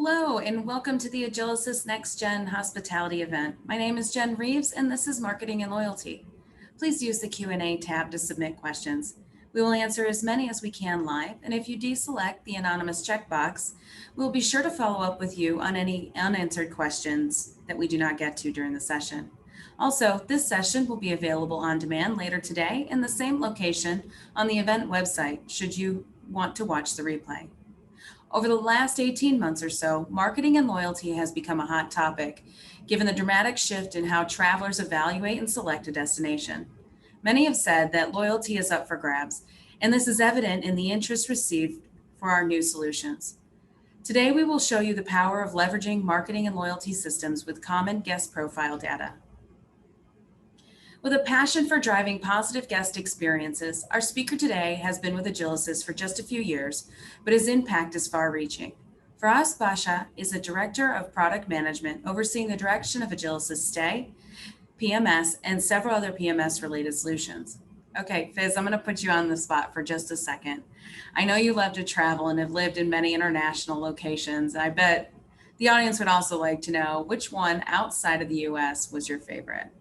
Hello, and welcome to the Agilysys Next Gen Hospitality event. My name is Jen Reeves, and this is Marketing and Loyalty. Please use the Q&A tab to submit questions. We will answer as many as we can live, and if you deselect the anonymous checkbox, we'll be sure to follow up with you on any unanswered questions that we do not get to during the session. Also, this session will be available on demand later today in the same location on the event website, should you want to watch the replay. Over the last 18 months or so, marketing and loyalty has become a hot topic, given the dramatic shift in how travelers evaluate and select a destination. Many have said that loyalty is up for grabs, and this is evident in the interest received for our new solutions. Today, we will show you the power of leveraging marketing and loyalty systems with common guest profile data. With a passion for driving positive guest experiences, our speaker today has been with Agilysys for just a few years, but his impact is far-reaching. Firas Basha is a Director of Product Management, overseeing the direction of Agilysys Stay, PMS, and several other PMS-related solutions. Okay, Fiz, I'm going to put you on the spot for just a second. I know you love to travel and have lived in many international locations. I bet the audience would also like to know which one outside of the US was your favorite.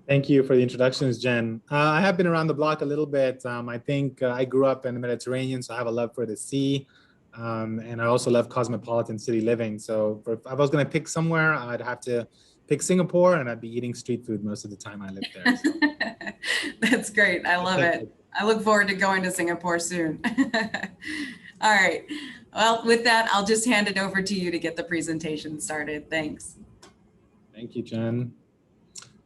Thank you for the introductions, Jen. I have been around the block a little bit. I think I grew up in the Mediterranean, so I have a love for the sea. And I also love cosmopolitan city living. So if I was going to pick somewhere, I'd have to pick Singapore, and I'd be eating street food most of the time I lived there. So. That's great. I love it. I look forward to going to Singapore soon. All right. Well, with that, I'll just hand it over to you to get the presentation started. Thanks. Thank you, Jen.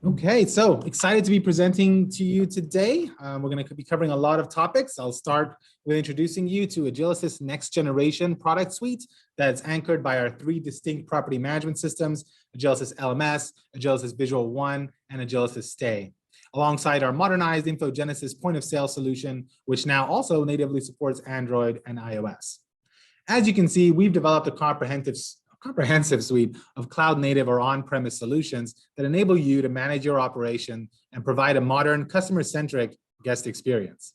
Okay, so excited to be presenting to you today. We're going to be covering a lot of topics. I'll start with introducing you to Agilysys Next Generation product suite that's anchored by our three distinct property management systems, Agilysys LMS, Agilysys Visual One, and Agilysys Stay, alongside our modernized InfoGenesis point of sale solution, which now also natively supports Android and iOS. As you can see, we've developed a comprehensive suite of cloud-native or on-premise solutions that enable you to manage your operation and provide a modern, customer-centric guest experience.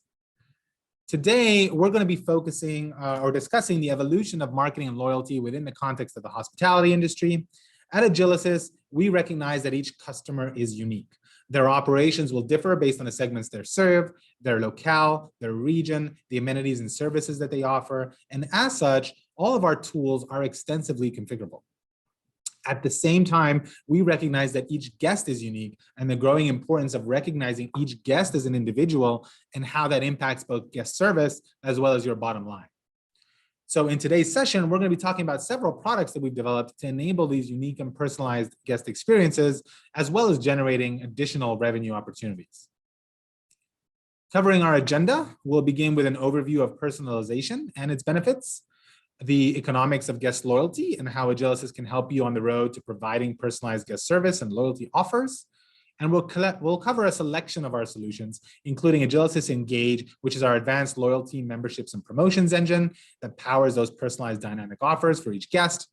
Today, we're going to be focusing or discussing the evolution of marketing and loyalty within the context of the hospitality industry. At Agilysys, we recognize that each customer is unique. Their operations will differ based on the segments they serve, their locale, their region, the amenities and services that they offer, and as such, all of our tools are extensively configurable. At the same time, we recognize that each guest is unique and the growing importance of recognizing each guest as an individual and how that impacts both guest service as well as your bottom line. So in today's session, we're going to be talking about several products that we've developed to enable these unique and personalized guest experiences, as well as generating additional revenue opportunities. Covering our agenda, we'll begin with an overview of personalization and its benefits, the economics of guest loyalty and how Agilysys can help you on the road to providing personalized guest service and loyalty offers. And we'll cover a selection of our solutions, including Agilysys Engage, which is our advanced loyalty, memberships, and promotions engine that powers those personalized dynamic offers for each guest.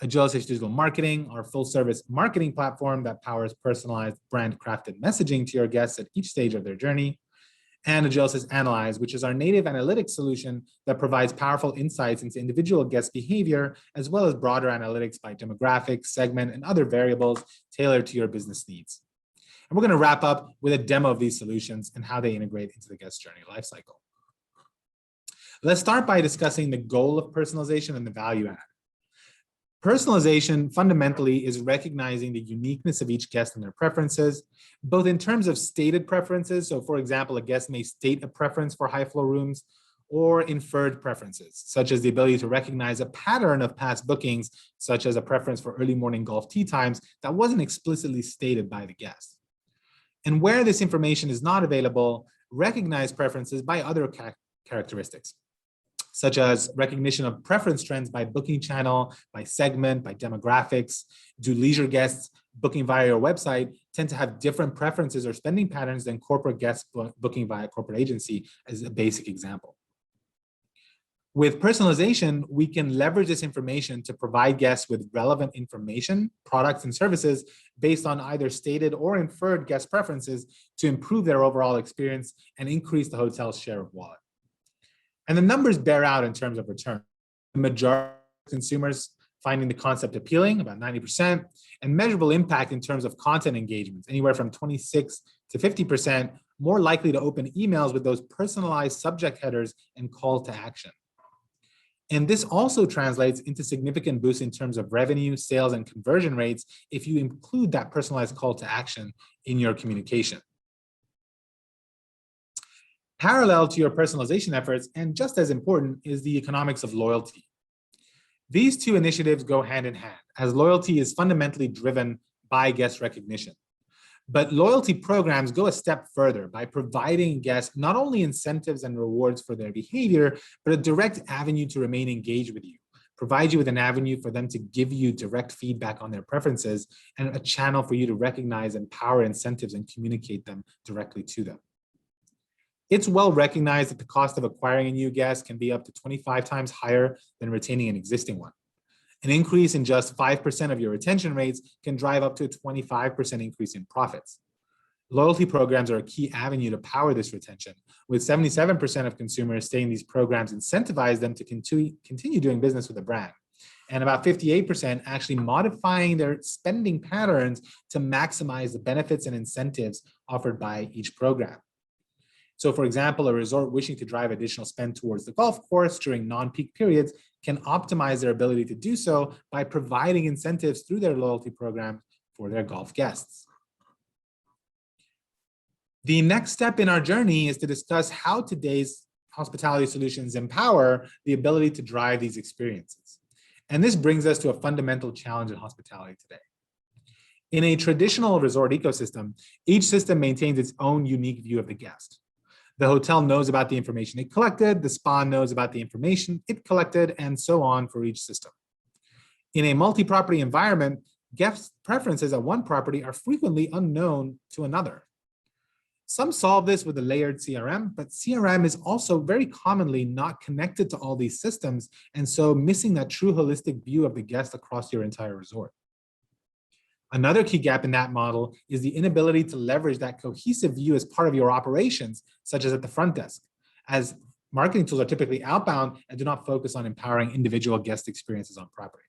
Agilysys Digital Marketing, our full-service marketing platform that powers personalized brand-crafted messaging to your guests at each stage of their journey. And Agilysys Analyze, which is our native analytics solution that provides powerful insights into individual guest behavior, as well as broader analytics by demographic, segment, and other variables tailored to your business needs. And we're going to wrap up with a demo of these solutions and how they integrate into the guest journey lifecycle. Let's start by discussing the goal of personalization and the value add. Personalization fundamentally is recognizing the uniqueness of each guest and their preferences, both in terms of stated preferences. So for example, a guest may state a preference for high flow rooms, or inferred preferences, such as the ability to recognize a pattern of past bookings, such as a preference for early morning golf tee times that wasn't explicitly stated by the guest. And where this information is not available, recognize preferences by other characteristics, such as recognition of preference trends by booking channel, by segment, by demographics. Do leisure guests booking via your website tend to have different preferences or spending patterns than corporate guests booking via corporate agency, as a basic example? With personalization, we can leverage this information to provide guests with relevant information, products, and services based on either stated or inferred guest preferences to improve their overall experience and increase the hotel's share of wallet. And the numbers bear out in terms of return. The majority of consumers finding the concept appealing, about 90%, and measurable impact in terms of content engagements, anywhere from 26 to 50%, more likely to open emails with those personalized subject headers and call to action. And this also translates into significant boosts in terms of revenue, sales, and conversion rates if you include that personalized call to action in your communication. Parallel to your personalization efforts, and just as important, is the economics of loyalty. These two initiatives go hand in hand, as loyalty is fundamentally driven by guest recognition. But loyalty programs go a step further by providing guests not only incentives and rewards for their behavior, but a direct avenue to remain engaged with you, provide you with an avenue for them to give you direct feedback on their preferences, and a channel for you to recognize and power incentives and communicate them directly to them. It's well recognized that the cost of acquiring a new guest can be up to 25 times higher than retaining an existing one. An increase in just 5% of your retention rates can drive up to a 25% increase in profits. Loyalty programs are a key avenue to power this retention, with 77% of consumers saying these programs incentivize them to continue doing business with the brand, and about 58% actually modifying their spending patterns to maximize the benefits and incentives offered by each program. So for example, a resort wishing to drive additional spend towards the golf course during non-peak periods can optimize their ability to do so by providing incentives through their loyalty program for their golf guests. The next step in our journey is to discuss how today's hospitality solutions empower the ability to drive these experiences. And this brings us to a fundamental challenge in hospitality today. In a traditional resort ecosystem, each system maintains its own unique view of the guest. The hotel knows about the information it collected, the spa knows about the information it collected, and so on for each system. In a multi-property environment, guest preferences at one property are frequently unknown to another. Some solve this with a layered CRM, but CRM is also very commonly not connected to all these systems, and so missing that true holistic view of the guest across your entire resort. Another key gap in that model is the inability to leverage that cohesive view as part of your operations, such as at the front desk, as marketing tools are typically outbound and do not focus on empowering individual guest experiences on property.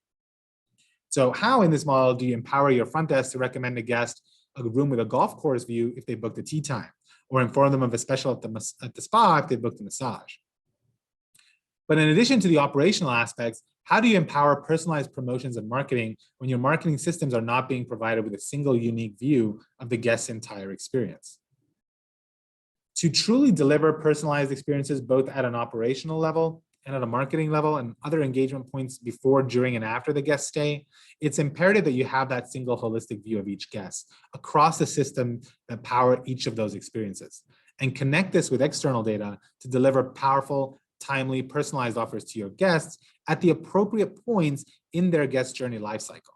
So how in this model do you empower your front desk to recommend a guest a room with a golf course view if they booked a tea time, or inform them of a special at the spa if they booked a massage? But in addition to the operational aspects, how do you empower personalized promotions and marketing when your marketing systems are not being provided with a single unique view of the guest's entire experience? To truly deliver personalized experiences both at an operational level and at a marketing level and other engagement points before, during, and after the guest stay, it's imperative that you have that single holistic view of each guest across the system that power each of those experiences, and connect this with external data to deliver powerful, timely, personalized offers to your guests at the appropriate points in their guest journey lifecycle.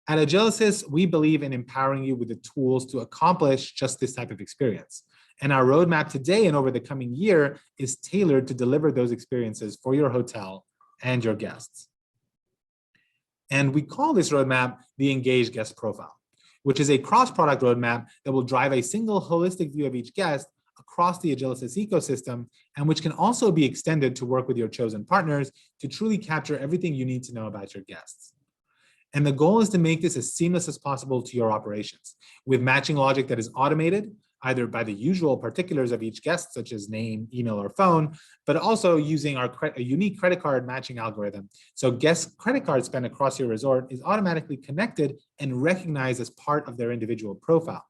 At Agilysys, we believe in empowering you with the tools to accomplish just this type of experience. And our roadmap today and over the coming year is tailored to deliver those experiences for your hotel and your guests. And we call this roadmap the Engaged Guest Profile, which is a cross-product roadmap that will drive a single holistic view of each guest across the Agilysys ecosystem, and which can also be extended to work with your chosen partners to truly capture everything you need to know about your guests. And the goal is to make this as seamless as possible to your operations, with matching logic that is automated, either by the usual particulars of each guest, such as name, email, or phone, but also using a unique credit card matching algorithm. So guest credit card spend across your resort is automatically connected and recognized as part of their individual profile.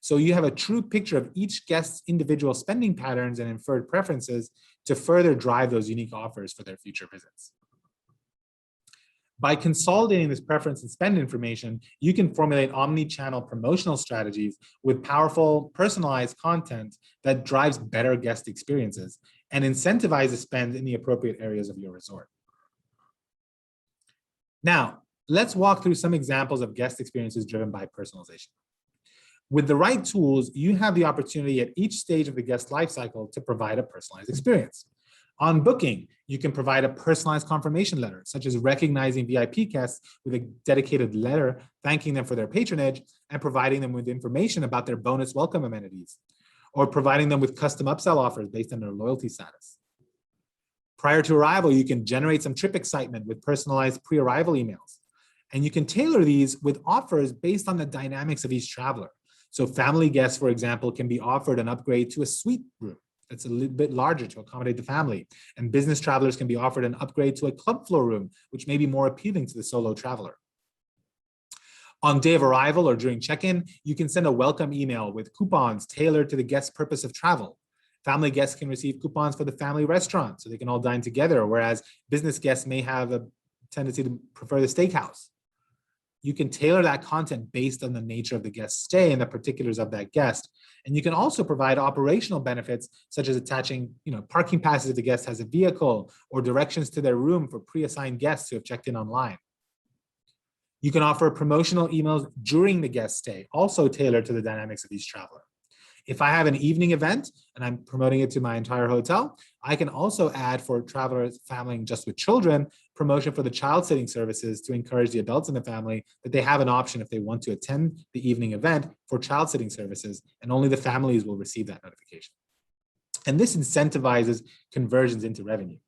So you have a true picture of each guest's individual spending patterns and inferred preferences to further drive those unique offers for their future visits. By consolidating this preference and spend information, you can formulate omni-channel promotional strategies with powerful, personalized content that drives better guest experiences and incentivizes spend in the appropriate areas of your resort. Now, let's walk through some examples of guest experiences driven by personalization. With the right tools, you have the opportunity at each stage of the guest lifecycle to provide a personalized experience. On booking, you can provide a personalized confirmation letter, such as recognizing VIP guests with a dedicated letter, thanking them for their patronage and providing them with information about their bonus welcome amenities, or providing them with custom upsell offers based on their loyalty status. Prior to arrival, you can generate some trip excitement with personalized pre-arrival emails. And you can tailor these with offers based on the dynamics of each traveler. So family guests, for example, can be offered an upgrade to a suite room that's a little bit larger to accommodate the family. And business travelers can be offered an upgrade to a club floor room, which may be more appealing to the solo traveler. On day of arrival or during check-in, you can send a welcome email with coupons tailored to the guest's purpose of travel. Family guests can receive coupons for the family restaurant so they can all dine together, whereas business guests may have a tendency to prefer the steakhouse. You can tailor that content based on the nature of the guest stay and the particulars of that guest. And you can also provide operational benefits such as attaching, parking passes if the guest has a vehicle, or directions to their room for pre-assigned guests who have checked in online. You can offer promotional emails during the guest stay, also tailored to the dynamics of each traveler. If I have an evening event and I'm promoting it to my entire hotel, I can also add for travelers traveling just with children, promotion for the child sitting services to encourage the adults in the family that they have an option if they want to attend the evening event for child sitting services, and only the families will receive that notification. And this incentivizes conversions into revenue.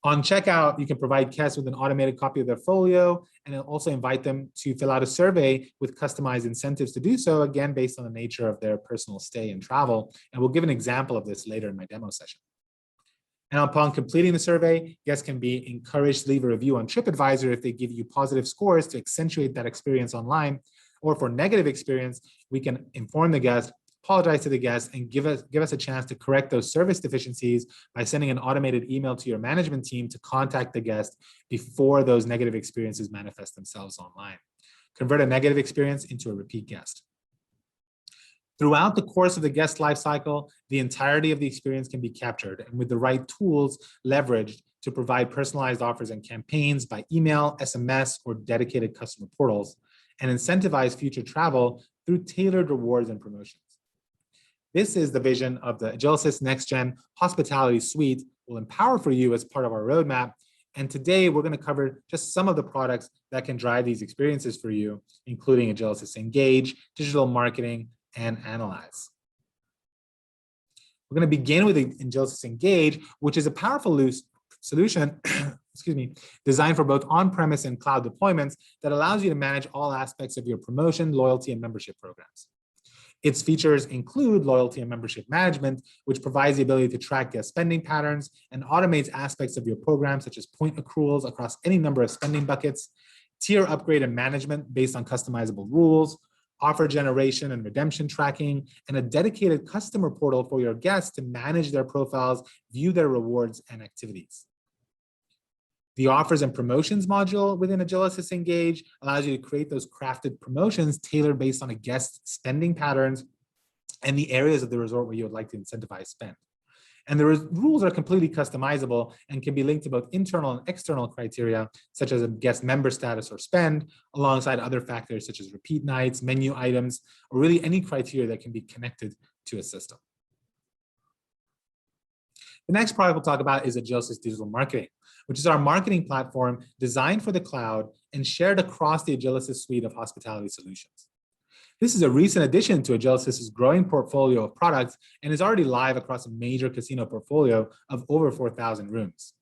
On checkout, you can provide guests with an automated copy of their folio, and also invite them to fill out a survey with customized incentives to do so, again, based on the nature of their personal stay and travel. And we'll give an example of this later in my demo session. And upon completing the survey, guests can be encouraged to leave a review on TripAdvisor if they give you positive scores to accentuate that experience online. Or for negative experience, we can inform the guest, apologize to the guest, and give us a chance to correct those service deficiencies by sending an automated email to your management team to contact the guest before those negative experiences manifest themselves online. Convert a negative experience into a repeat guest. Throughout the course of the guest lifecycle, the entirety of the experience can be captured, and with the right tools leveraged to provide personalized offers and campaigns by email, SMS, or dedicated customer portals, and incentivize future travel through tailored rewards and promotions. This is the vision of the Agilysys Next Gen Hospitality Suite will empower for you as part of our roadmap. And today we're going to cover just some of the products that can drive these experiences for you, including Agilysys Engage, digital marketing, and Analyze. We're going to begin with Agilysys Engage, which is a powerful solution designed for both on-premise and cloud deployments that allows you to manage all aspects of your promotion, loyalty, and membership programs. Its features include loyalty and membership management, which provides the ability to track guest spending patterns and automates aspects of your program, such as point accruals across any number of spending buckets, tier upgrade and management based on customizable rules, offer generation and redemption tracking, and a dedicated customer portal for your guests to manage their profiles, view their rewards and activities. The offers and promotions module within Agilysys Engage allows you to create those crafted promotions tailored based on a guest's spending patterns and the areas of the resort where you would like to incentivize spend. And the rules are completely customizable and can be linked to both internal and external criteria, such as a guest member status or spend, alongside other factors such as repeat nights, menu items, or really any criteria that can be connected to a system. The next product we'll talk about is Agilysys Digital Marketing, which is our marketing platform designed for the cloud and shared across the Agilysys suite of hospitality solutions. This is a recent addition to Agilysys' growing portfolio of products and is already live across a major casino portfolio of over 4,000 rooms.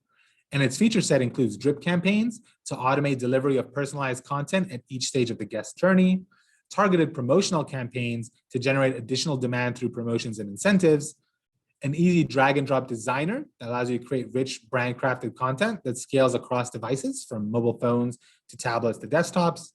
And its feature set includes drip campaigns to automate delivery of personalized content at each stage of the guest journey, targeted promotional campaigns to generate additional demand through promotions and incentives, an easy drag and drop designer that allows you to create rich brand crafted content that scales across devices from mobile phones to tablets to desktops.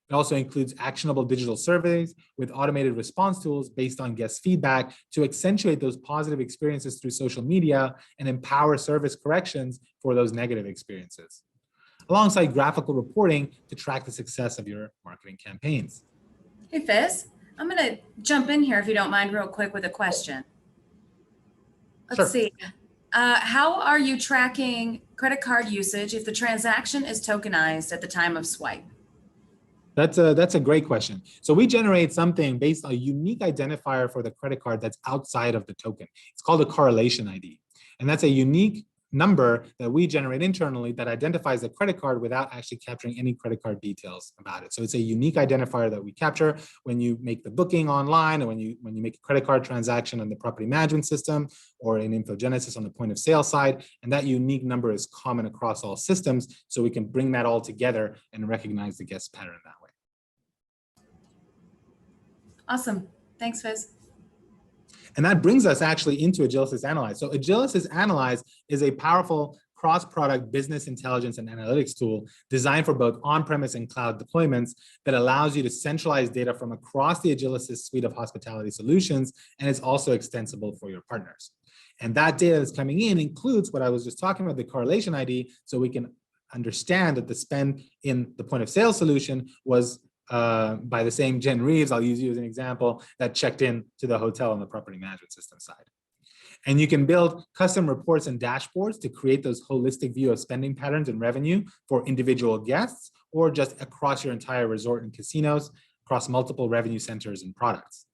It also includes actionable digital surveys with automated response tools based on guest feedback to accentuate those positive experiences through social media and empower service corrections for those negative experiences, alongside graphical reporting to track the success of your marketing campaigns. Hey, Fizz, I'm going to jump in here if you don't mind real quick with a question. Let's see. How are you tracking credit card usage if the transaction is tokenized at the time of swipe? That's a great question. So we generate something based on a unique identifier for the credit card that's outside of the token. It's called a correlation ID. And that's a unique number that we generate internally that identifies the credit card without actually capturing any credit card details about it. So it's a unique identifier that we capture when you make the booking online, or when you make a credit card transaction on the property management system, or in InfoGenesis on the point of sale side. And that unique number is common across all systems, so we can bring that all together and recognize the guest pattern that way. Awesome. Thanks, Fizz. And that brings us actually into Agilysys Analyze. So Agilysys Analyze is a powerful cross-product business intelligence and analytics tool designed for both on-premise and cloud deployments that allows you to centralize data from across the Agilysys suite of hospitality solutions, and it's also extensible for your partners. And that data that's coming in includes what I was just talking about, the correlation ID, so we can understand that the spend in the point of sale solution was by the same Jen Reeves, I'll use you as an example, that checked in to the hotel on the property management system side. And you can build custom reports and dashboards to create those holistic view of spending patterns and revenue for individual guests, or just across your entire resort and casinos, across multiple revenue centers and products.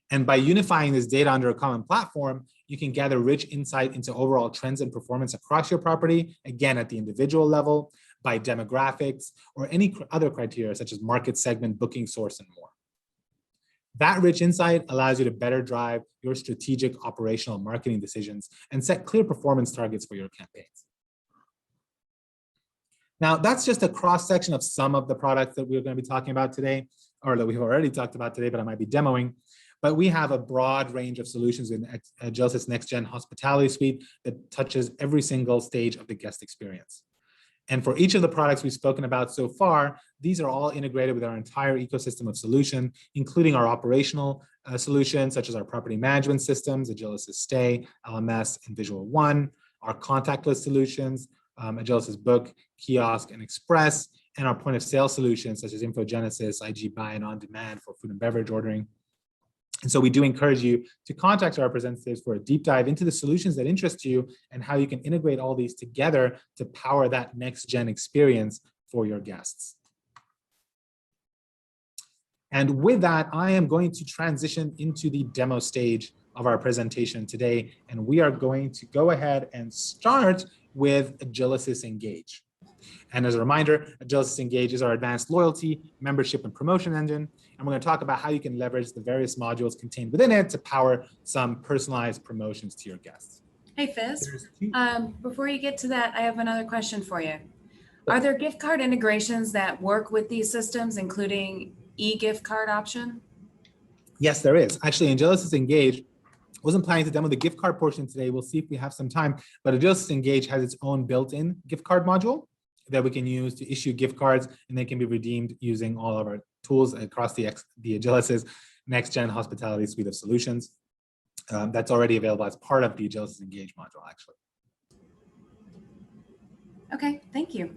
And by unifying this data under a common platform, you can gather rich insight into overall trends and performance across your property, again, at the individual level, by demographics, or any other criteria such as market segment, booking source, and more. That rich insight allows you to better drive your strategic operational marketing decisions and set clear performance targets for your campaigns. Now, that's just a cross-section of some of the products that we're going to be talking about today, or that we've already talked about today, but I might be demoing. But we have a broad range of solutions in Agilysys Next Gen Hospitality Suite that touches every single stage of the guest experience. And for each of the products we've spoken about so far, these are all integrated with our entire ecosystem of solution, including our operational solutions, such as our property management systems, Agilysys Stay, LMS, and Visual One, our contactless solutions, Agilysys Book, Kiosk, and Express, and our point of sale solutions, such as InfoGenesis, IG Buy, and On Demand for food and beverage ordering. And so we do encourage you to contact our representatives for a deep dive into the solutions that interest you and how you can integrate all these together to power that next gen experience for your guests. And with that, I am going to transition into the demo stage of our presentation today. And we are going to go ahead and start with Agilysys Engage. And as a reminder, Agilysys Engage is our advanced loyalty, membership, and promotion engine. And we're going to talk about how you can leverage the various modules contained within it to power some personalized promotions to your guests. Hey, Fizz. Before you get to that, I have another question for you. Are there gift card integrations that work with these systems, including e-gift card option? Yes, there is. Actually, in Agilysys Engage, wasn't planning to demo the gift card portion today. We'll see if we have some time. But Agilysys Engage has its own built-in gift card module that we can use to issue gift cards, and they can be redeemed using all of our tools across the Agilysys Next Gen Hospitality Suite of solutions. That's already available as part of the Agilysys Engage module, actually. Okay, thank you.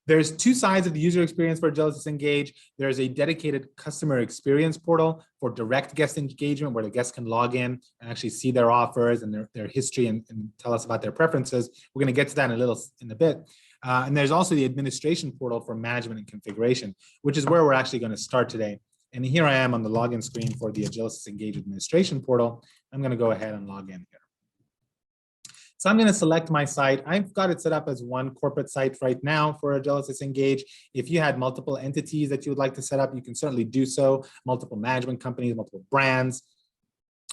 There's two sides of the user experience for Agilysys Engage. There's a dedicated customer experience portal for direct guest engagement, where the guests can log in and actually see their offers and their history and tell us about their preferences. We're going to get to that in a bit. And there's also the administration portal for management and configuration, which is where we're actually going to start today. And here I am on the login screen for the Agilysys Engage administration portal. I'm going to go ahead and log in here. So I'm going to select my site. I've got it set up as one corporate site right now for Agilysys Engage. If you had multiple entities that you would like to set up, you can certainly do so. Multiple management companies, multiple brands.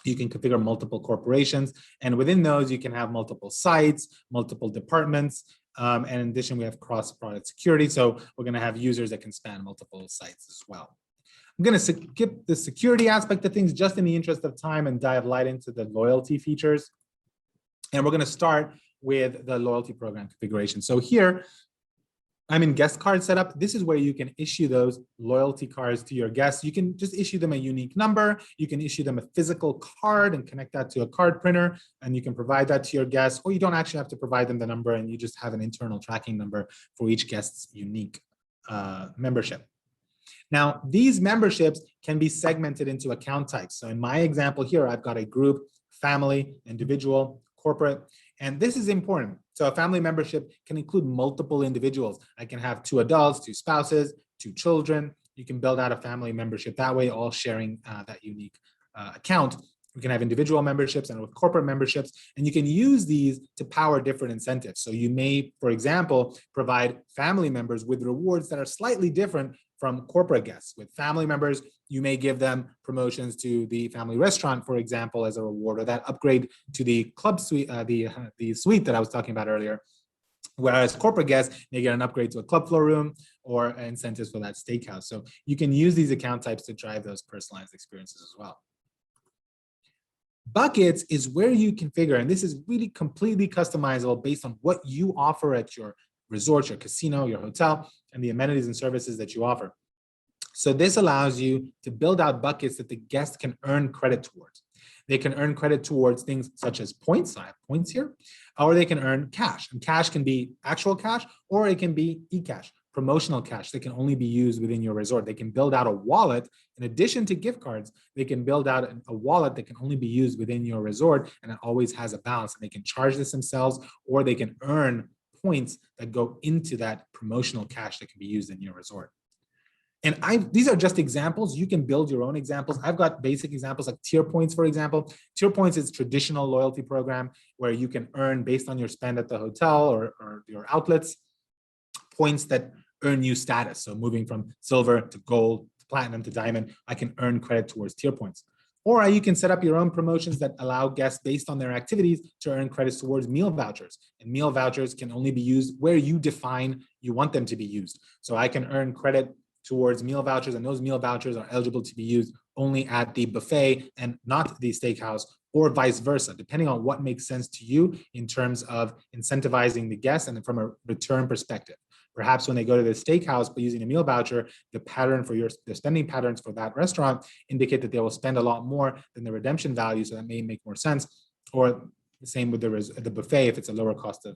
You can configure multiple corporations. And within those, you can have multiple sites, multiple departments. And in addition, we have cross-product security. So we're going to have users that can span multiple sites as well. I'm going to skip the security aspect of things just in the interest of time and dive right into the loyalty features. And we're going to start with the loyalty program configuration. So here, I'm in guest card setup. This is where you can issue those loyalty cards to your guests. You can just issue them a unique number. You can issue them a physical card and connect that to a card printer, and you can provide that to your guests, or you don't actually have to provide them the number, and you just have an internal tracking number for each guest's unique membership. Now, these memberships can be segmented into account types. So in my example here, I've got a group, family, individual, corporate, and this is important. So a family membership can include multiple individuals. I can have 2 adults, 2 spouses, 2 children. You can build out a family membership that way, all sharing that unique account We can have individual memberships and with corporate memberships, and you can use these to power different incentives. So you may, for example, provide family members with rewards that are slightly different from corporate guests. With family members, you may give them promotions to the family restaurant, for example, as a reward, or that upgrade to the club suite, the suite that I was talking about earlier. Whereas corporate guests may get an upgrade to a club floor room or incentives for that steakhouse. So you can use these account types to drive those personalized experiences as well. Buckets is where you configure, and this is really completely customizable based on what you offer at your resort, your casino, your hotel, and the amenities and services that you offer. So this allows you to build out buckets that the guest can earn credit towards. They can earn credit towards things such as points, I have points here, or they can earn cash. And cash can be actual cash, or it can be e-cash, promotional cash that can only be used within your resort. They can build out a wallet. In addition to gift cards, they can build out a wallet that can only be used within your resort, and it always has a balance. And they can charge this themselves, or they can earn points that go into that promotional cash that can be used in your resort. And these are just examples. You can build your own examples. I've got basic examples like tier points, for example. Tier points is traditional loyalty program where you can earn based on your spend at the hotel or your outlets, points that earn you status. So moving from silver to gold, to platinum to diamond, I can earn credit towards tier points. Or you can set up your own promotions that allow guests based on their activities to earn credits towards meal vouchers. And meal vouchers can only be used where you define you want them to be used. So I can earn credit towards meal vouchers, and those meal vouchers are eligible to be used only at the buffet and not the steakhouse, or vice versa, depending on what makes sense to you in terms of incentivizing the guests and from a return perspective. Perhaps when they go to the steakhouse by using a meal voucher, the pattern for the spending patterns for that restaurant indicate that they will spend a lot more than the redemption value, so that may make more sense. Or the same with the buffet if it's a lower cost of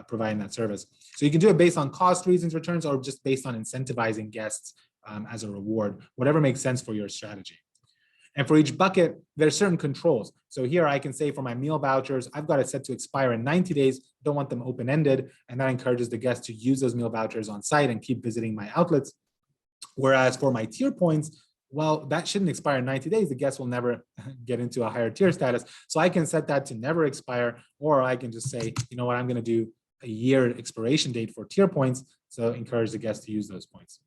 providing that service. So you can do it based on cost, reasons, returns, or just based on incentivizing guests as a reward, whatever makes sense for your strategy. And for each bucket, there are certain controls. So here I can say for my meal vouchers, I've got it set to expire in 90 days, don't want them open-ended, and that encourages the guests to use those meal vouchers on site and keep visiting my outlets. Whereas for my tier points, well, that shouldn't expire in 90 days. The guests will never get into a higher tier status. So I can set that to never expire, or I can just say, you know what, I'm going to do a year expiration date for tier points. So encourage the guests to use those points.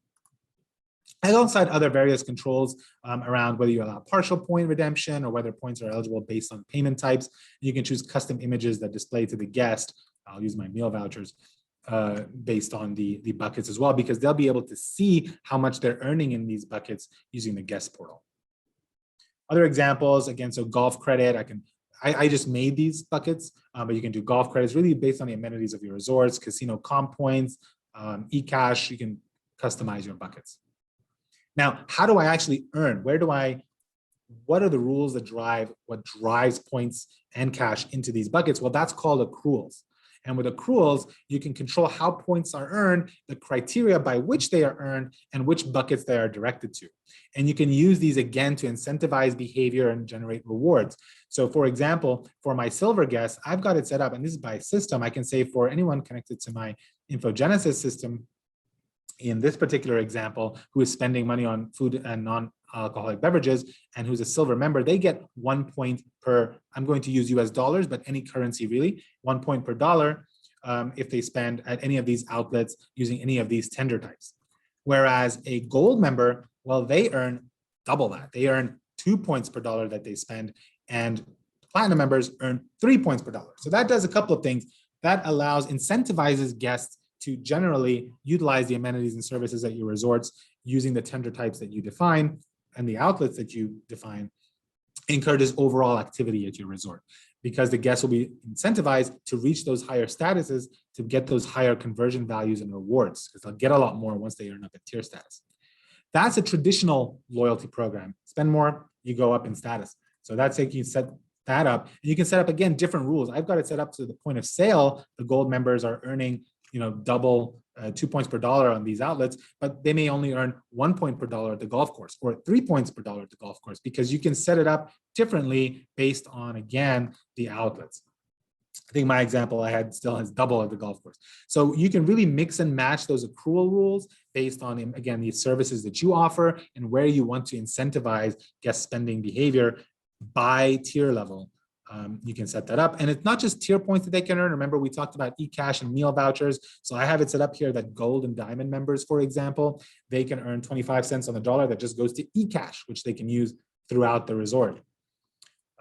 Alongside other various controls around whether you allow partial point redemption or whether points are eligible based on payment types. You can choose custom images that display to the guest. I'll use my meal vouchers based on the buckets as well, because they'll be able to see how much they're earning in these buckets using the guest portal. Other examples, again, so golf credit, I just made these buckets, but you can do golf credits really based on the amenities of your resorts, casino comp points, e-cash, you can customize your buckets. Now, how do I actually earn? What are the rules that what drives points and cash into these buckets? Well, that's called accruals. And with accruals, you can control how points are earned, the criteria by which they are earned, and which buckets they are directed to. And you can use these again to incentivize behavior and generate rewards. So for example, for my silver guests, I've got it set up, and this is by system. I can say for anyone connected to my Infogenesis system, in this particular example, who is spending money on food and non-alcoholic beverages and who's a silver member, they get 1 point per, I'm going to use US dollars, but any currency really, 1 point per dollar if they spend at any of these outlets using any of these tender types. Whereas a gold member, well, they earn double that. They earn 2 points per dollar that they spend, and platinum members earn 3 points per dollar. So that does a couple of things. That incentivizes guests to generally utilize the amenities and services at your resorts using the tender types that you define and the outlets that you define, encourages overall activity at your resort because the guests will be incentivized to reach those higher statuses to get those higher conversion values and rewards, because they'll get a lot more once they earn up at tier status. That's a traditional loyalty program. Spend more, you go up in status. So that's like you set that up. And you can set up, again, different rules. I've got it set up to the point of sale. The gold members are earning double 2 points per dollar on these outlets, but they may only earn 1 point per dollar at the golf course or 3 points per dollar at the golf course, because you can set it up differently based on, again, the outlets. I think my example I had still has double at the golf course. So you can really mix and match those accrual rules based on, again, the services that you offer and where you want to incentivize guest spending behavior by tier level. You can set that up. And it's not just tier points that they can earn. Remember, we talked about eCash and meal vouchers. So I have it set up here that gold and diamond members, for example, they can earn 25 cents on the dollar that just goes to eCash, which they can use throughout the resort.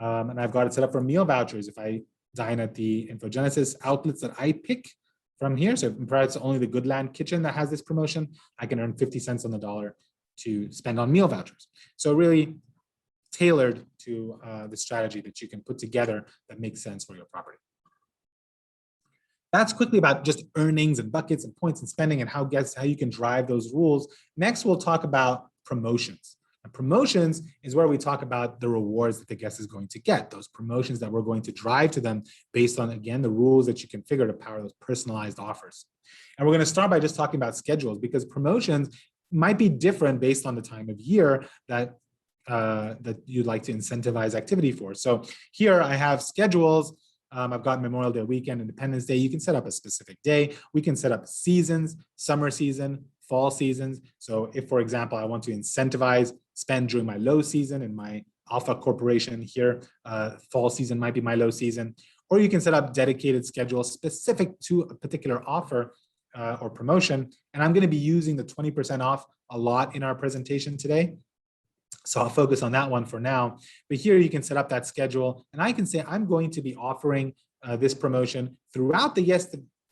And I've got it set up for meal vouchers. If I dine at the Agilysys outlets that I pick from here, so perhaps only the Goodland Kitchen that has this promotion, I can earn 50 cents on the dollar to spend on meal vouchers. So really tailored to the strategy that you can put together that makes sense for your property. That's quickly about just earnings and buckets and points and spending and how you can drive those rules. Next, we'll talk about promotions. And promotions is where we talk about the rewards that the guest is going to get, those promotions that we're going to drive to them based on, again, the rules that you configure to power those personalized offers. And we're going to start by just talking about schedules, because promotions might be different based on the time of year that you'd like to incentivize activity for. So here I have schedules. I've got Memorial Day weekend, Independence Day. You can set up a specific day. We can set up seasons, summer season, fall seasons. So if, for example, I want to incentivize spend during my low season in my Alpha Corporation here, fall season might be my low season. Or you can set up dedicated schedules specific to a particular offer or promotion. And I'm going to be using the 20% off a lot in our presentation today. So I'll focus on that one for now. But here you can set up that schedule. And I can say I'm going to be offering this promotion throughout the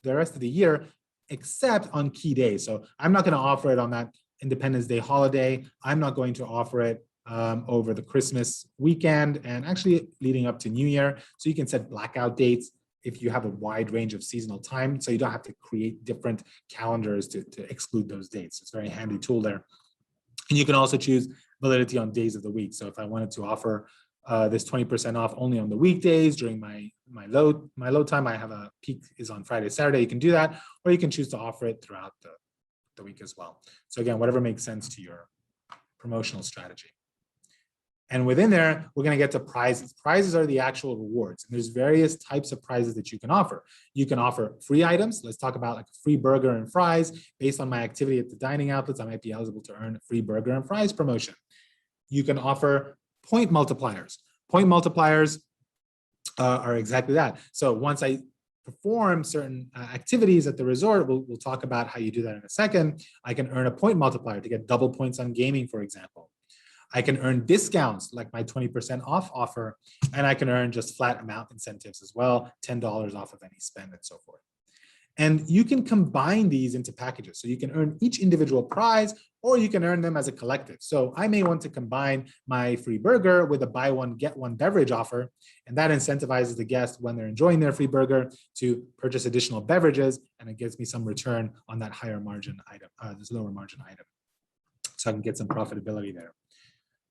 rest of the year, except on key days. So I'm not going to offer it on that Independence Day holiday. I'm not going to offer it over the Christmas weekend and actually leading up to New Year. So you can set blackout dates if you have a wide range of seasonal time. So you don't have to create different calendars to exclude those dates. It's a very handy tool there. And you can also choose validity on days of the week. So if I wanted to offer this 20% off only on the weekdays during my low time, I have a peak is on Friday, Saturday, you can do that, or you can choose to offer it throughout the week as well. So again, whatever makes sense to your promotional strategy. And within there, we're going to get to prizes. Prizes are the actual rewards. And there's various types of prizes that you can offer. You can offer free items. Let's talk about like a free burger and fries. Based on my activity at the dining outlets, I might be eligible to earn a free burger and fries promotion. You can offer point multipliers. Point multipliers are exactly that. So once I perform certain activities at the resort, we'll talk about how you do that in a second. I can earn a point multiplier to get double points on gaming, for example. I can earn discounts like my 20% off offer, and I can earn just flat amount incentives as well, $10 off of any spend and so forth. And you can combine these into packages. So you can earn each individual prize, or you can earn them as a collective. So I may want to combine my free burger with a buy one, get one beverage offer, and that incentivizes the guest when they're enjoying their free burger to purchase additional beverages, and it gives me some return on that higher margin item, this lower margin item. So I can get some profitability there.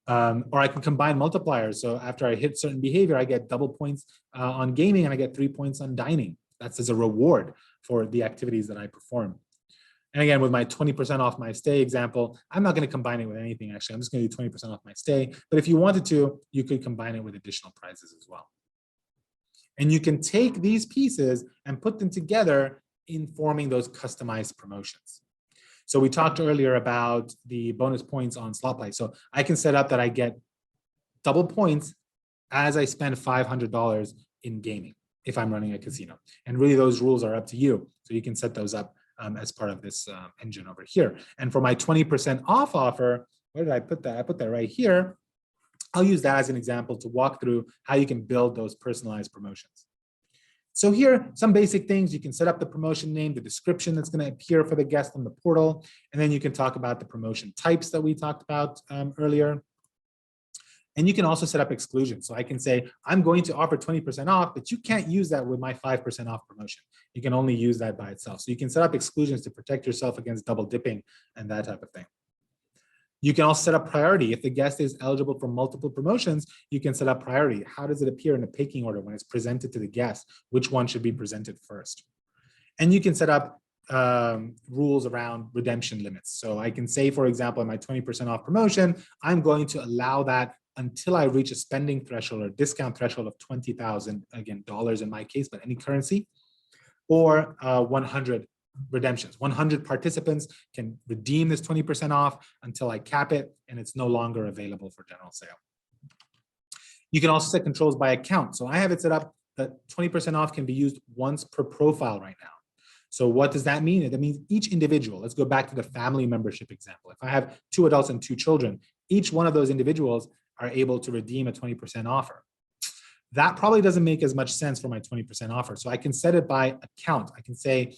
Or I can combine multipliers. So after I hit certain behavior, I get double points on gaming and I get 3 points on dining. That's as a reward for the activities that I perform. And again, with my 20% off my stay example, I'm not going to combine it with anything, actually. I'm just going to do 20% off my stay. But if you wanted to, you could combine it with additional prizes as well. And you can take these pieces and put them together in forming those customized promotions. So we talked earlier about the bonus points on slot play. So I can set up that I get double points as I spend $500 in gaming if I'm running a casino. And really those rules are up to you. So you can set those up as part of this engine over here. And for my 20% off offer, where did I put that? I put that right here. I'll use that as an example to walk through how you can build those personalized promotions. So here, some basic things. You can set up the promotion name, the description that's going to appear for the guest on the portal, and then you can talk about the promotion types that we talked about earlier. And you can also set up exclusions. So I can say, I'm going to offer 20% off, but you can't use that with my 5% off promotion. You can only use that by itself. So you can set up exclusions to protect yourself against double dipping and that type of thing. You can also set up priority. If the guest is eligible for multiple promotions, you can set up priority. How does it appear in the picking order when it's presented to the guest? Which one should be presented first? And you can set up rules around redemption limits. So I can say, for example, in my 20% off promotion, I'm going to allow that until I reach a spending threshold or discount threshold of 20,000, again, dollars in my case, but any currency, or 100 redemptions. 100 participants can redeem this 20% off until I cap it and it's no longer available for general sale. You can also set controls by account. So I have it set up that 20% off can be used once per profile right now. So what does that mean? That means each individual, let's go back to the family membership example. If I have 2 adults and 2 children, each one of those individuals are able to redeem a 20% offer. That probably doesn't make as much sense for my 20% offer. So I can set it by account. I can say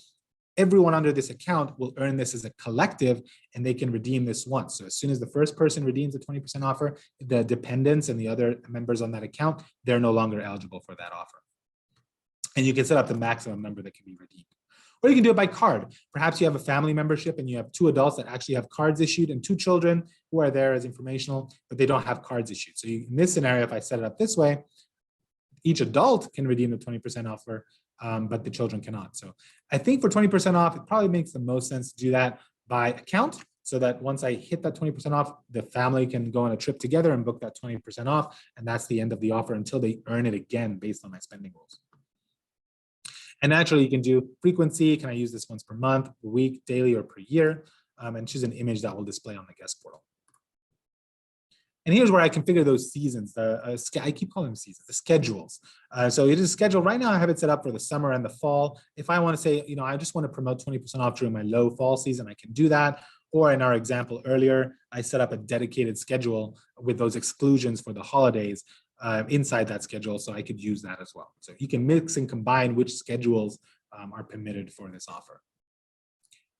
everyone under this account will earn this as a collective and they can redeem this once. So as soon as the first person redeems a 20% offer, the dependents and the other members on that account, they're no longer eligible for that offer. And you can set up the maximum number that can be redeemed. Or you can do it by card. Perhaps you have a family membership and you have 2 adults that actually have cards issued and 2 children who are there as informational, but they don't have cards issued. So in this scenario, if I set it up this way, each adult can redeem the 20% offer, but the children cannot. So I think for 20% off, it probably makes the most sense to do that by account, so that once I hit that 20% off, the family can go on a trip together and book that 20% off. And that's the end of the offer until they earn it again based on my spending rules. And naturally, you can do frequency. Can I use this once per month, per week, daily, or per year? And choose an image that will display on the guest portal. And here's where I configure those seasons. I keep calling them seasons, the schedules. So it is scheduled right now. I have it set up for the summer and the fall. If I want to say, I just want to promote 20% off during my low fall season, I can do that. Or in our example earlier, I set up a dedicated schedule with those exclusions for the holidays inside that schedule, so I could use that as well. So you can mix and combine which schedules are permitted for this offer.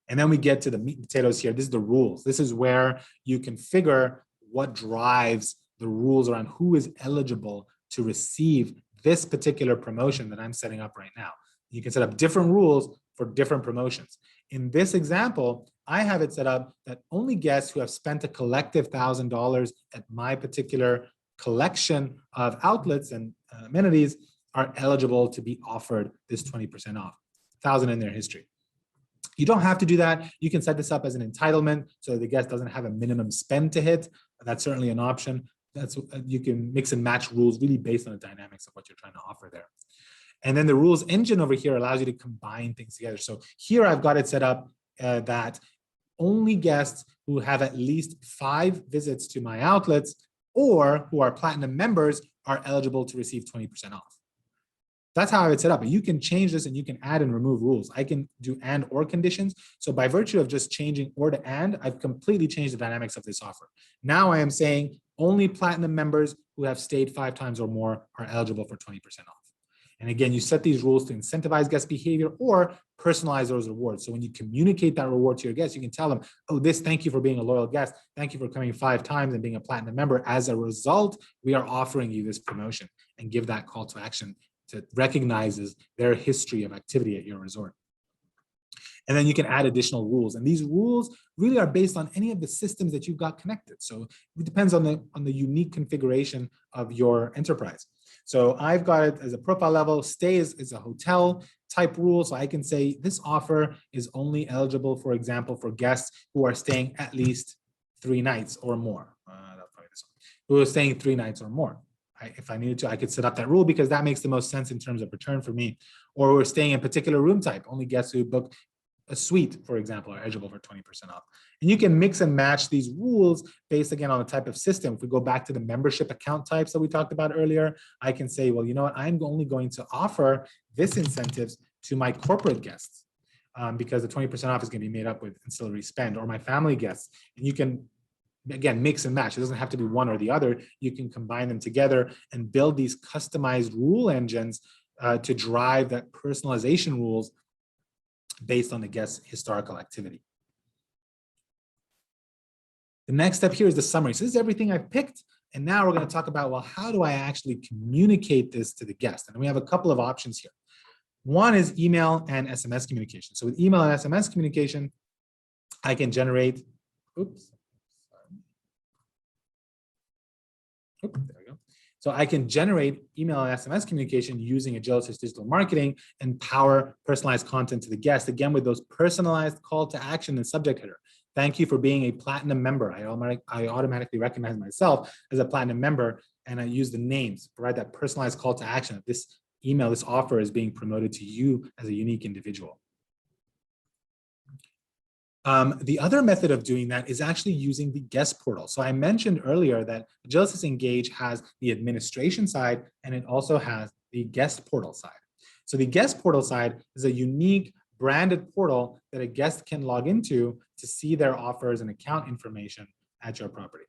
And then we get to the meat and potatoes here. This is the rules. This is where you configure what drives the rules around who is eligible to receive this particular promotion that I'm setting up right now. You can set up different rules for different promotions. In this example, I have it set up that only guests who have spent a collective $1,000 at my particular collection of outlets and amenities are eligible to be offered this 20% off, 1,000 in their history. You don't have to do that. You can set this up as an entitlement so the guest doesn't have a minimum spend to hit. That's certainly an option. You can mix and match rules really based on the dynamics of what you're trying to offer there. And then the rules engine over here allows you to combine things together. So here I've got it set up that only guests who have at least 5 visits to my outlets or who are platinum members are eligible to receive 20% off. That's how I would set up. But you can change this and you can add and remove rules. I can do and or conditions. So by virtue of just changing or to and, I've completely changed the dynamics of this offer. Now I am saying only platinum members who have stayed 5 times or more are eligible for 20% off. And again, you set these rules to incentivize guest behavior or personalize those rewards. So when you communicate that reward to your guests, you can tell them, oh, thank you for being a loyal guest. Thank you for coming 5 times and being a platinum member. As a result, we are offering you this promotion, and give that call to action that recognizes their history of activity at your resort. And then you can add additional rules. And these rules really are based on any of the systems that you've got connected. So it depends on the unique configuration of your enterprise. So I've got it as a profile level. Stay is a hotel type rule. So I can say this offer is only eligible, for example, for guests who are staying at least 3 nights or more. Who are staying 3 nights or more. If I needed to, I could set up that rule because that makes the most sense in terms of return for me. Or we're staying in a particular room type. Only guests who book a suite, for example, are eligible for 20% off. And you can mix and match these rules based, again, on the type of system. If we go back to the membership account types that we talked about earlier, I can say, well, you know what, I'm only going to offer this incentives to my corporate guests because the 20% off is going to be made up with ancillary spend, or my family guests. And you can, again, mix and match. It doesn't have to be one or the other. You can combine them together and build these customized rule engines to drive that personalization rules based on the guest's historical activity. The next step here is the summary. So this is everything I've picked. And now we're going to talk about, well, how do I actually communicate this to the guest? And we have a couple of options here. One is email and SMS communication. So with email and SMS communication, I can generate, there we go. So I can generate email and SMS communication using Agilysys digital marketing and power personalized content to the guest, again, with those personalized call to action and subject header. Thank you for being a platinum member. I automatically recognize myself as a platinum member, and I use the names to provide that personalized call to action. This email, this offer is being promoted to you as a unique individual. The other method of doing that is actually using the guest portal. So I mentioned earlier that Agilysys Engage has the administration side, and it also has the guest portal side. So the guest portal side is a unique branded portal that a guest can log into to see their offers and account information at your property.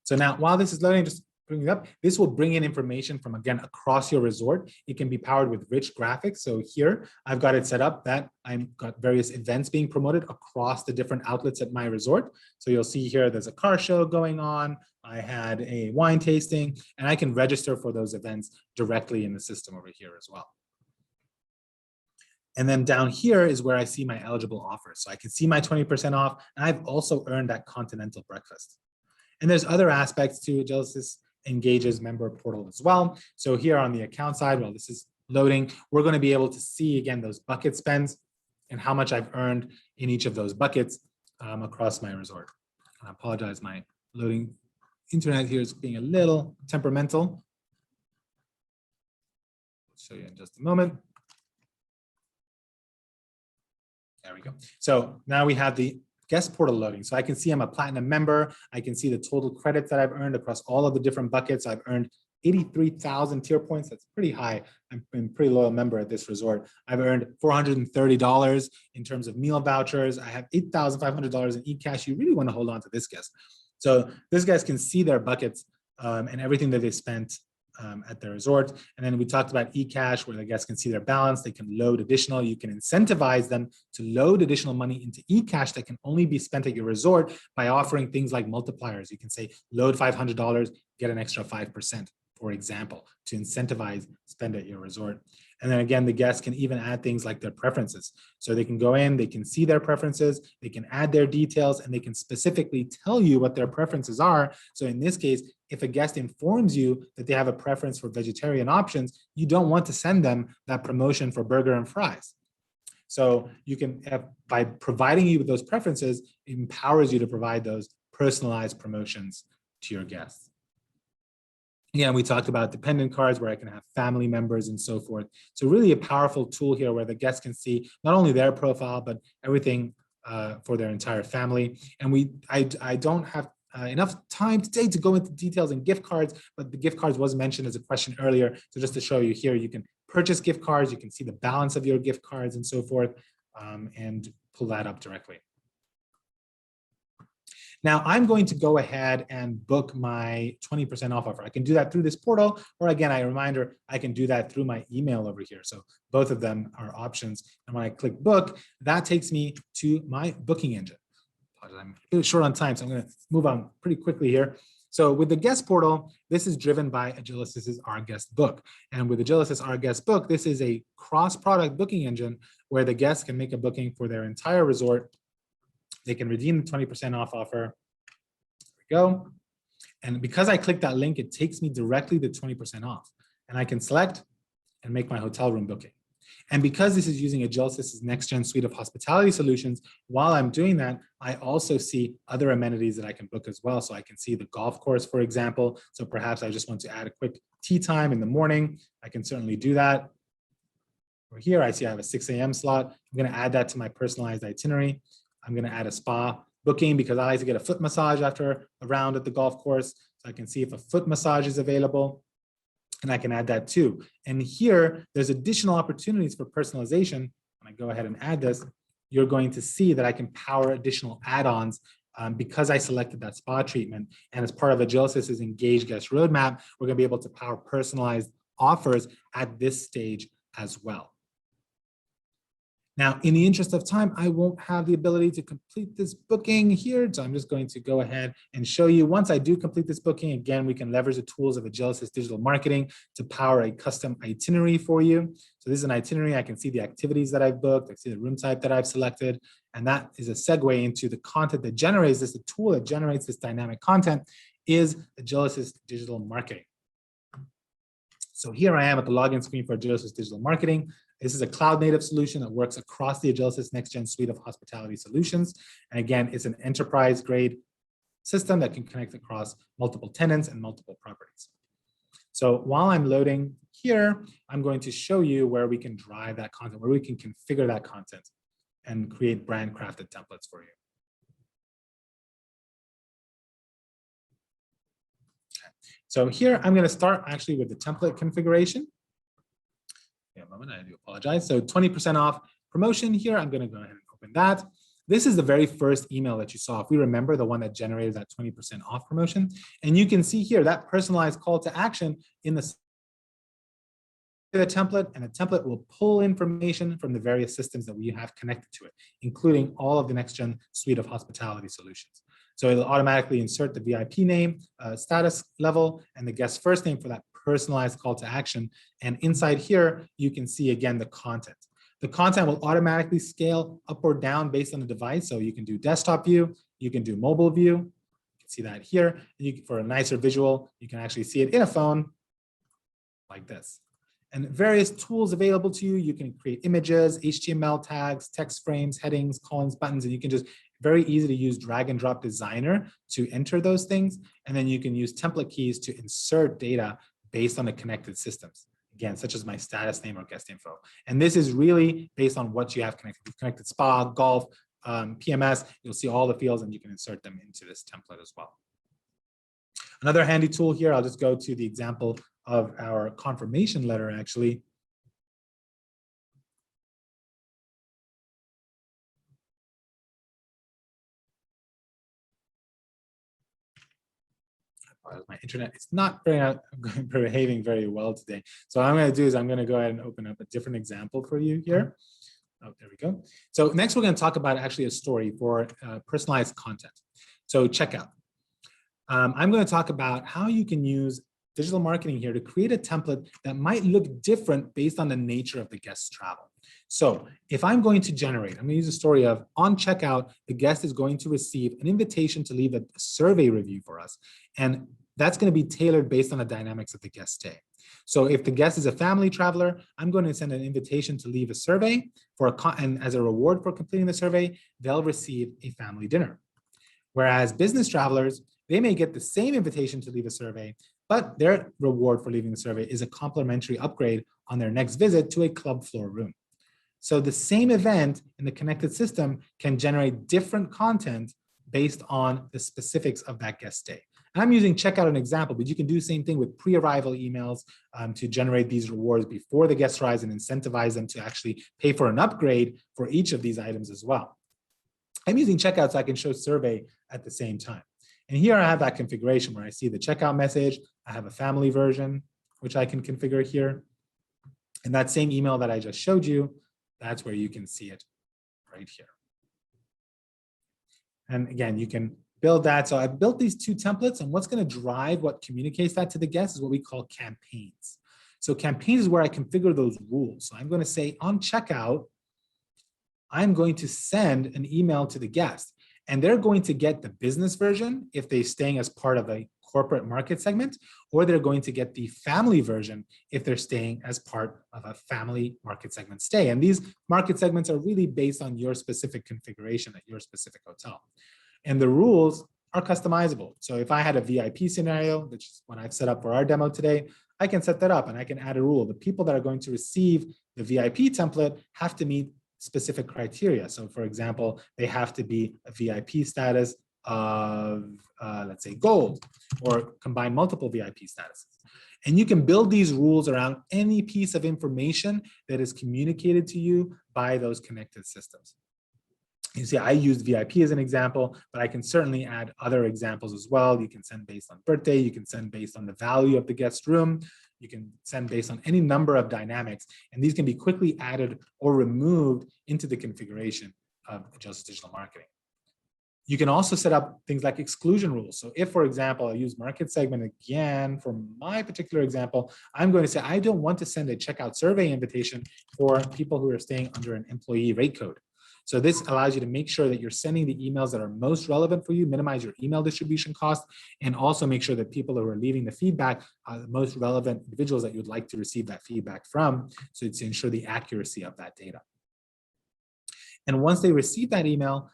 So now, while this is loading, just bring it up. This will bring in information from, again, across your resort. It can be powered with rich graphics. So here, I've got it set up that I've got various events being promoted across the different outlets at my resort. So you'll see here, there's a car show going on. I had a wine tasting, and I can register for those events directly in the system over here as well. And then down here is where I see my eligible offers. So I can see my 20% off, and I've also earned that continental breakfast. And there's other aspects to Agilysys Engage's member portal as well. So here on the account side, while this is loading, we're going to be able to see, again, those bucket spends and how much I've earned in each of those buckets across my resort. I apologize, my loading internet here is being a little temperamental. I'll show you in just a moment. There we go. So now we have the guest portal loading. So I can see I'm a platinum member. I can see the total credits that I've earned across all of the different buckets. I've earned 83,000 tier points. That's pretty high. I'm a pretty loyal member at this resort. I've earned $430 in terms of meal vouchers. I have $8,500 in e-cash. You really want to hold on to this guest. So this guys can see their buckets and everything that they spent at their resort. And then we talked about eCash, where the guests can see their balance. They can load additional. You can incentivize them to load additional money into eCash that can only be spent at your resort by offering things like multipliers. You can say, load $500, get an extra 5%, for example, to incentivize spend at your resort. And then again, the guests can even add things like their preferences. So they can go in, they can see their preferences, they can add their details, and they can specifically tell you what their preferences are. So in this case, if a guest informs you that they have a preference for vegetarian options, you don't want to send them that promotion for burger and fries. So you can have, by providing you with those preferences, it empowers you to provide those personalized promotions to your guests. Again, we talked about dependent cards where I can have family members and so forth. So really a powerful tool here where the guests can see not only their profile, but everything for their entire family. And I don't have enough time today to go into details in gift cards, but the gift cards was mentioned as a question earlier. So just to show you here, you can purchase gift cards, you can see the balance of your gift cards and so forth, and pull that up directly. Now I'm going to go ahead and book my 20% off offer. I can do that through this portal, or again, a reminder, I can do that through my email over here. So both of them are options. And when I click book, that takes me to my booking engine. I'm really short on time, so I'm going to move on pretty quickly here. So with the guest portal, this is driven by Agilysys' Our Guest Book. And with Agilysys Our Guest Book, this is a cross-product booking engine where the guests can make a booking for their entire resort. They can redeem the 20% off offer. There we go. And because I click that link, it takes me directly to 20% off. And I can select and make my hotel room booking. And because this is using Agilysys' next-gen suite of hospitality solutions, while I'm doing that, I also see other amenities that I can book as well. So I can see the golf course, for example. So perhaps I just want to add a quick tea time in the morning. I can certainly do that. Over here, I see I have a 6 a.m. slot. I'm going to add that to my personalized itinerary. I'm going to add a spa booking because I like to get a foot massage after a round at the golf course. So I can see if a foot massage is available. And I can add that too. And here, there's additional opportunities for personalization. When I go ahead and add this, you're going to see that I can power additional add-ons because I selected that spa treatment. And as part of Agilysys' Engage Guest Roadmap, we're going to be able to power personalized offers at this stage as well. Now, in the interest of time, I won't have the ability to complete this booking here. So I'm just going to go ahead and show you. Once I do complete this booking, again, we can leverage the tools of Agilysys Digital Marketing to power a custom itinerary for you. So this is an itinerary. I can see the activities that I've booked. I see the room type that I've selected. And that is a segue into the content that generates this. The tool that generates this dynamic content is Agilysys Digital Marketing. So here I am at the login screen for Agilysys Digital Marketing. This is a cloud-native solution that works across the Agilysys next-gen suite of hospitality solutions. And again, it's an enterprise-grade system that can connect across multiple tenants and multiple properties. So while I'm loading here, I'm going to show you where we can drive that content, where we can configure that content and create brand crafted templates for you. Okay. So here, I'm going to start actually with the template configuration. Yeah, a moment, I do apologize. So 20% off promotion here, I'm going to go ahead and open that. This is the very first email that you saw. If we remember, the one that generated that 20% off promotion. And you can see here that personalized call to action in the template, and the template will pull information from the various systems that we have connected to it, including all of the next-gen suite of hospitality solutions. So it'll automatically insert the VIP name, status level, and the guest first name for that personalized call to action. And inside here, you can see again the content. The content will automatically scale up or down based on the device. So you can do desktop view, you can do mobile view. You can see that here. And for a nicer visual, you can actually see it in a phone like this. And various tools available to you. You can create images, HTML tags, text frames, headings, columns, buttons, and you can just very easy to use drag and drop designer to enter those things. And then you can use template keys to insert data based on the connected systems. Again, such as my status name or guest info. And this is really based on what you have connected. We've connected spa, golf, PMS. You'll see all the fields and you can insert them into this template as well. Another handy tool here, I'll just go to the example of our confirmation letter actually. My internet is not behaving very well today. So what I'm going to do is I'm going to go ahead and open up a different example for you here. Oh, there we go. So next we're going to talk about actually a story for personalized content. So checkout. I'm going to talk about how you can use digital marketing here to create a template that might look different based on the nature of the guest's travel. So if I'm going to generate, I'm going to use a story of on checkout, the guest is going to receive an invitation to leave a survey review for us. And that's going to be tailored based on the dynamics of the guest stay. So if the guest is a family traveler, I'm going to send an invitation to leave a survey and as a reward for completing the survey, they'll receive a family dinner. Whereas business travelers, they may get the same invitation to leave a survey, but their reward for leaving the survey is a complimentary upgrade on their next visit to a club floor room. So the same event in the connected system can generate different content based on the specifics of that guest stay. And I'm using checkout as an example, but you can do the same thing with pre-arrival emails to generate these rewards before the guest arrives and incentivize them to actually pay for an upgrade for each of these items as well. I'm using checkout so I can show survey at the same time. And here I have that configuration where I see the checkout message. I have a family version, which I can configure here. And that same email that I just showed you, that's where you can see it right here. And again, you can build that. So I've built these two templates, and what's going to drive what communicates that to the guest is what we call campaigns. So campaigns is where I configure those rules. So I'm going to say on checkout, I'm going to send an email to the guest, and they're going to get the business version if they're staying as part of a corporate market segment, or they're going to get the family version if they're staying as part of a family market segment stay. And these market segments are really based on your specific configuration at your specific hotel. And the rules are customizable. So if I had a VIP scenario, which is what I've set up for our demo today, I can set that up and I can add a rule. The people that are going to receive the VIP template have to meet specific criteria. So for example, they have to be a VIP status of, let's say, gold, or combine multiple VIP statuses. And you can build these rules around any piece of information that is communicated to you by those connected systems. You see, I used VIP as an example, but I can certainly add other examples as well. You can send based on birthday, you can send based on the value of the guest room, you can send based on any number of dynamics, and these can be quickly added or removed into the configuration of Agilysys Digital Marketing. You can also set up things like exclusion rules. So if, for example, I use market segment again for my particular example, I'm going to say, I don't want to send a checkout survey invitation for people who are staying under an employee rate code. So this allows you to make sure that you're sending the emails that are most relevant for you, minimize your email distribution cost, and also make sure that people who are leaving the feedback are the most relevant individuals that you'd like to receive that feedback from, so to ensure the accuracy of that data. And once they receive that email,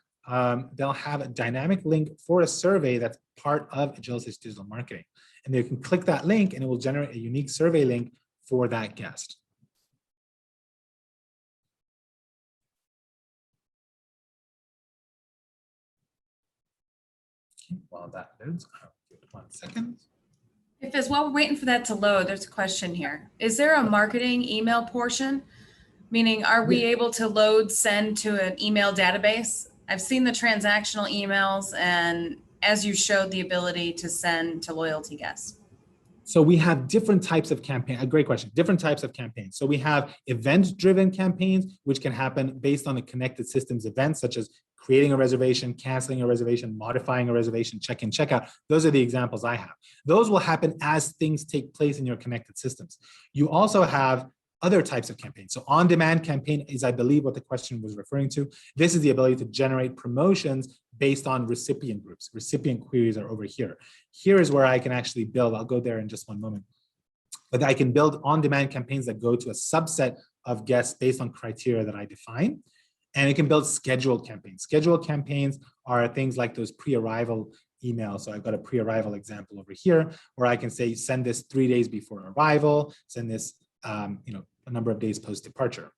they'll have a dynamic link for a survey that's part of Agilysys Digital Marketing. And they can click that link and it will generate a unique survey link for that guest. While that loads, I'll give it 1 second. If as well we're waiting for that to load, there's a question here. Is there a marketing email portion? Meaning, are we able to load send to an email database? I've seen the transactional emails, and as you showed, the ability to send to loyalty guests. So we have different types of campaign. A great question. Different types of campaigns. So we have event-driven campaigns, which can happen based on the connected systems events, such as creating a reservation, canceling a reservation, modifying a reservation, check-in, check-out. Those are the examples I have. Those will happen as things take place in your connected systems. You also have other types of campaigns. So on-demand campaign is, I believe, what the question was referring to. This is the ability to generate promotions based on recipient groups. Recipient queries are over here. Here is where I can actually build. I'll go there in just 1 moment. But I can build on-demand campaigns that go to a subset of guests based on criteria that I define. And it can build scheduled campaigns. Scheduled campaigns are things like those pre-arrival emails. So I've got a pre-arrival example over here where I can say, send this 3 days before arrival, send this a number of days post-departure.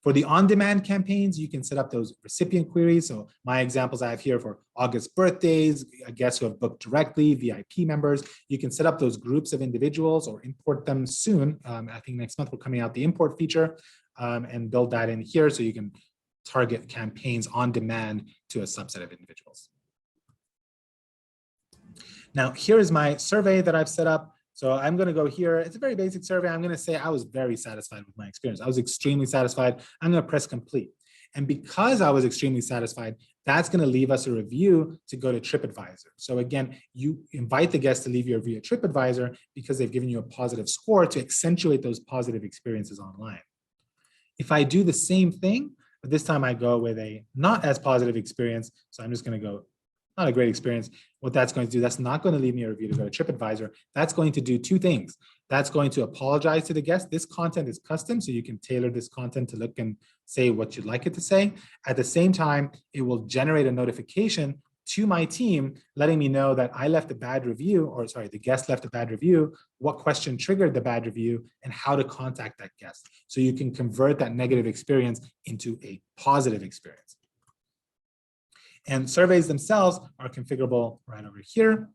For the on-demand campaigns, you can set up those recipient queries. So my examples I have here for August birthdays, guests who have booked directly, VIP members. You can set up those groups of individuals or import them soon. I think next month we're coming out the import feature and build that in here so you can target campaigns on demand to a subset of individuals. Now, here is my survey that I've set up. So I'm going to go here. It's a very basic survey. I'm going to say I was very satisfied with my experience. I was extremely satisfied. I'm going to press complete. And because I was extremely satisfied, that's going to leave us a review to go to TripAdvisor. So again, you invite the guests to leave your review at TripAdvisor because they've given you a positive score to accentuate those positive experiences online. If I do the same thing, but this time I go with a not as positive experience, so I'm just going to go not a great experience. What that's going to do, that's not going to leave me a review to go to TripAdvisor. That's going to do 2 things. That's going to apologize to the guest. This content is custom, so you can tailor this content to look and say what you'd like it to say. At the same time, it will generate a notification to my team letting me know that I left a bad review, or sorry, the guest left a bad review, what question triggered the bad review, and how to contact that guest. So you can convert that negative experience into a positive experience. And surveys themselves are configurable right over here,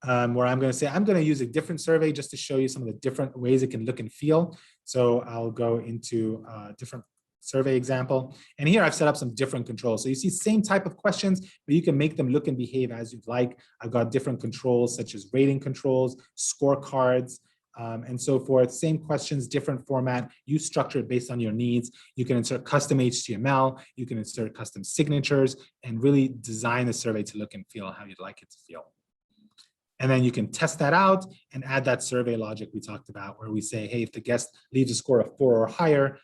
where I'm going to say, I'm going to use a different survey just to show you some of the different ways it can look and feel. So I'll go into a different survey example. And here I've set up some different controls. So you see same type of questions, but you can make them look and behave as you'd like. I've got different controls such as rating controls, scorecards, and so forth. Same questions, different format. You structure it based on your needs. You can insert custom HTML. You can insert custom signatures and really design the survey to look and feel how you'd like it to feel. And then you can test that out and add that survey logic we talked about where we say, hey, if the guest leaves a score of 4 or higher,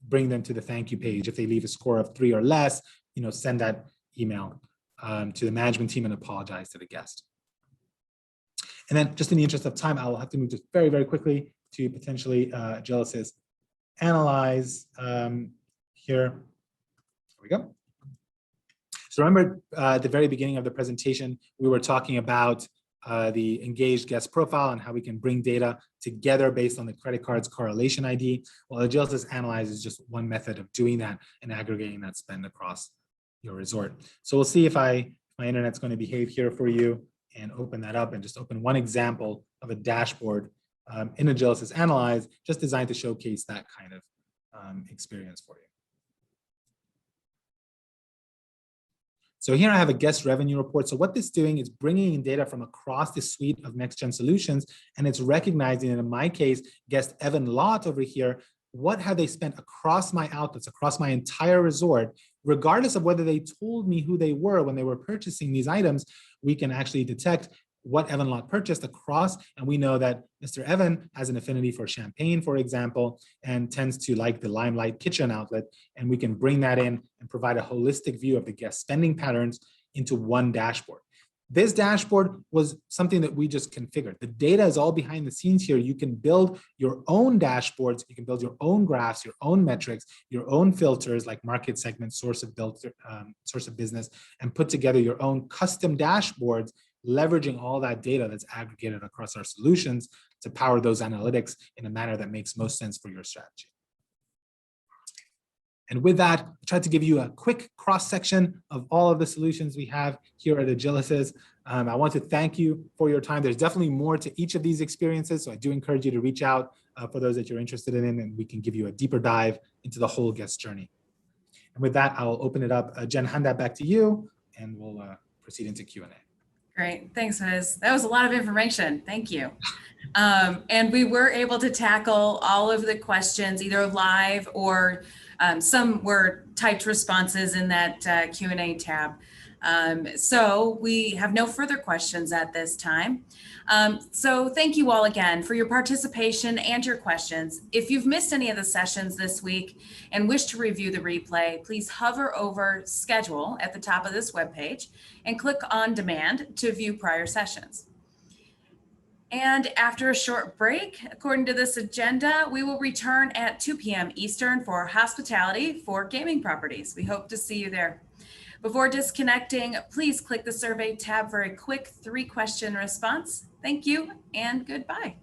bring them to the thank you page. If they leave a score of 3 or less, send that email to the management team and apologize to the guest. And then just in the interest of time, I'll have to move just very, very quickly to potentially Agilysys analyze here. There we go. So remember at the very beginning of the presentation, we were talking about the engaged guest profile and how we can bring data together based on the credit card's correlation ID. Well, Agilysys Analyze is just one method of doing that and aggregating that spend across your resort. So we'll see if my internet's going to behave here for you and open that up and just open one example of a dashboard in Agilysys Analyze, just designed to showcase that kind of experience for you. So here I have a guest revenue report. So what this is doing is bringing in data from across the suite of next-gen solutions, and it's recognizing, in my case, guest Evan Lott over here, what have they spent across my outlets, across my entire resort, regardless of whether they told me who they were when they were purchasing these items. We can actually detect what Evan Lott purchased across, and we know that Mr. Evan has an affinity for champagne, for example, and tends to like the Limelight kitchen outlet, and we can bring that in and provide a holistic view of the guest spending patterns into one dashboard. This dashboard was something that we just configured. The data is all behind the scenes here. You can build your own dashboards. You can build your own graphs, your own metrics, your own filters like market segment, source of business, and put together your own custom dashboards, leveraging all that data that's aggregated across our solutions to power those analytics in a manner that makes most sense for your strategy. And with that, I tried to give you a quick cross-section of all of the solutions we have here at Agilysys. I want to thank you for your time. There's definitely more to each of these experiences, so I do encourage you to reach out for those that you're interested in, and we can give you a deeper dive into the whole guest journey. And with that, I'll open it up. Jen, hand that back to you, and we'll proceed into Q&A. Great, thanks, Wiz. That was a lot of information. Thank you. And we were able to tackle all of the questions either live or some were typed responses in that Q&A tab. So we have no further questions at this time. So thank you all again for your participation and your questions. If you've missed any of the sessions this week and wish to review the replay, please hover over schedule at the top of this webpage and click on demand to view prior sessions. And after a short break, according to this agenda, we will return at 2 p.m. Eastern for hospitality for gaming properties. We hope to see you there. Before disconnecting, please click the survey tab for a quick 3-question response. Thank you and goodbye.